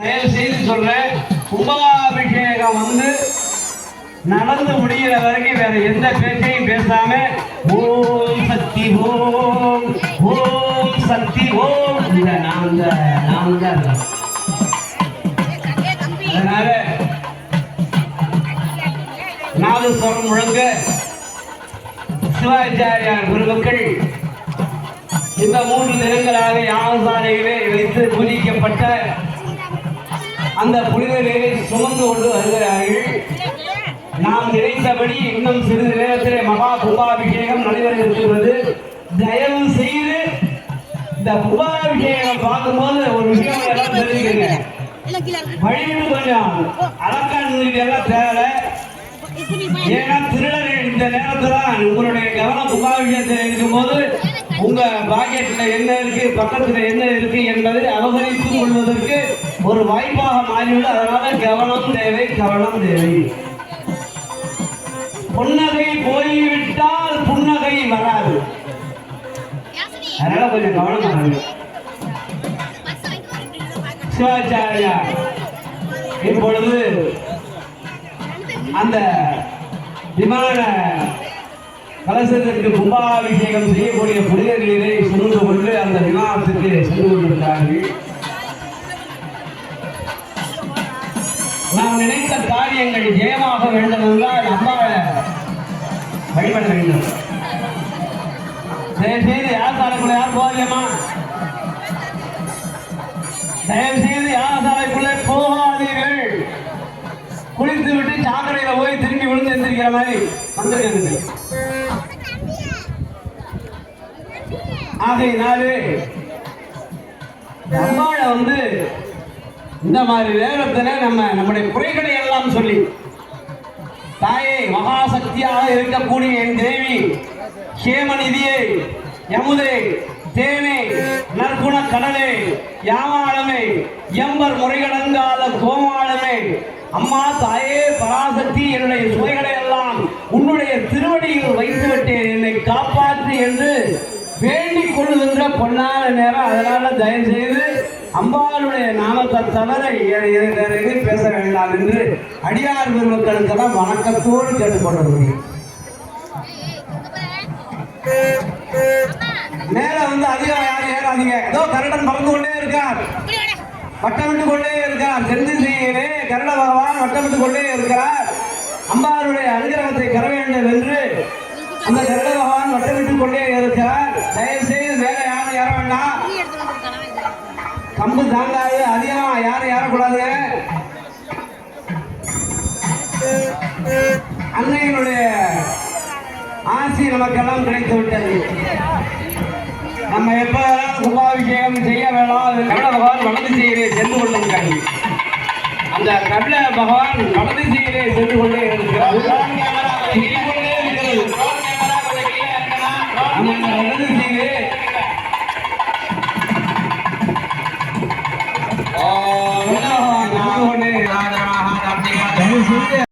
தயவு செய்து சொல்றேன், கும்பாபிஷேகம் வந்து நடந்து முடிகிற வரைக்கும் வேற எந்த பேச்சையும் பேசாம ஓம் சக்தி ஓம் ஓம் சக்தி ஓம் நாம் தான். அதனால நாதஸ்வரம் முழங்க சிவாச்சாரியார் குருக்கள் இந்த 3 தினங்களாக யாகசாலையிலே வைத்து பூஜிக்கப்பட்ட அந்த புனித நீரை சுமந்து கொண்டு வருகிறார்கள். நாம் நினைத்தபடி இன்னும் சிறிது நேரத்திலே மகா கும்பாபிஷேகம் நடைபெற இருக்கிறது. தயவு செய்து இந்த கும்பாபிஷேகம் பார்க்கும்போது ஒரு விஷயம் எல்லாம் தெரிஞ்சுக்கங்க. வழிவிட்டு கொஞ்சம் அலக்காடு எல்லாம் தேவை. ஏன்னா திருடர்கள் இந்த நேரத்தில் உங்களுடைய கவனம் கும்பாபிஷேகத்தில் இருக்கும்போது உங்க பாக்கெட்ல என்ன இருக்கு, பக்கத்துல என்ன இருக்கு என்பதை அபகரித்துக் கொள்வதற்கு ஒரு வாய்ப்பாக மாறிவிடும். அதனால கவனம் தேவை, கவனம் தேவை. புன்னகை போய்விட்டால் புன்னகை வராது. அதனால கொஞ்சம் கவனம். சிவாச்சாரியா இப்பொழுது அந்த விமான கலசத்திற்கு கும்பாபிஷேகம் செய்யக்கூடிய புனித நீரை சுமந்து கொண்டு அந்த விமானத்திற்கு சென்று கொண்டிருக்கிறார்கள். நாம் நினைத்த காரியங்கள் ஜெயமாக வேண்டும் என்றால் அம்மாவை வழிபட வேண்டும். தயவு செய்து யாகசாலைக்குள்ள யார் போகலையம்மா? தயவு செய்து யாகசாலைக்குள்ளே போகாதீர்கள். குளித்து விட்டு சாக்கடையில போய் திரும்பி விழுந்து எந்திரிக்கிற மாதிரி வந்திருக்கிறது. ஆகையினாலே அம்மாவை வந்து இந்த மாதிரி நேரத்தில் நம்முடைய குறைகளை எல்லாம் சொல்லி, தாயே மகாசக்தியாக இருக்கக்கூடிய என் தேவி சேமநிதியே யமுதே தேனே நற்குண கடலே யாமாளமே எம்பர் முறைகடங்காத கோமாளமே அம்மா தாயே பராசக்தி, என்னுடைய சுவைகளை எல்லாம் உன்னுடைய திருவடியில் வைத்து விட்டேன், என்னை காப்பாற்று என்று வேண்டிக் கொள்ளுகின்ற பொன்னான நேரம். அதனால தயவு செய்து அம்பாளுடைய நாமத்தை தவிர எதையும் பேச வேண்டாம் என்று அடியார் பெருமக்களுக்கெல்லாம் வணக்கத்தோடு கேட்டுக்கொள்ள. மேல வந்து அதிகம் யாரும் ஏறாதீங்க. ஏதோ கருடன் பறந்து கொண்டே இருக்கார், வட்டமிட்டு கொண்டே இருக்கார். செஞ்சு செய்யலே கருட பகவான் வட்டமிட்டு கொண்டே இருக்கிறார். அம்பாளுடைய அனுகிரகத்தை பெற வேண்டும் என்று அந்த கருட பகவான் வட்டமிட்டு கொண்டே இருக்கிறார். தயவு செய்து மேல யாரும் ஏற வேண்டாம். கம்பு தாங்காது, அதிகமா யாரும் ஏறக்கூடாது. அன்னையினுடைய ஆசி நமக்கெல்லாம் கிடைத்து விட்டது. நம்ம எப்ப கும்பாபிஷேகம் செய்ய வேணும். கருட பகவான் வலது செய்யலே சென்று கொண்டிருக்காங்க. அந்த கருட பகவான் வலது செய்யலே சென்று கொண்டே இருக்கிறார். வலது செய்யலே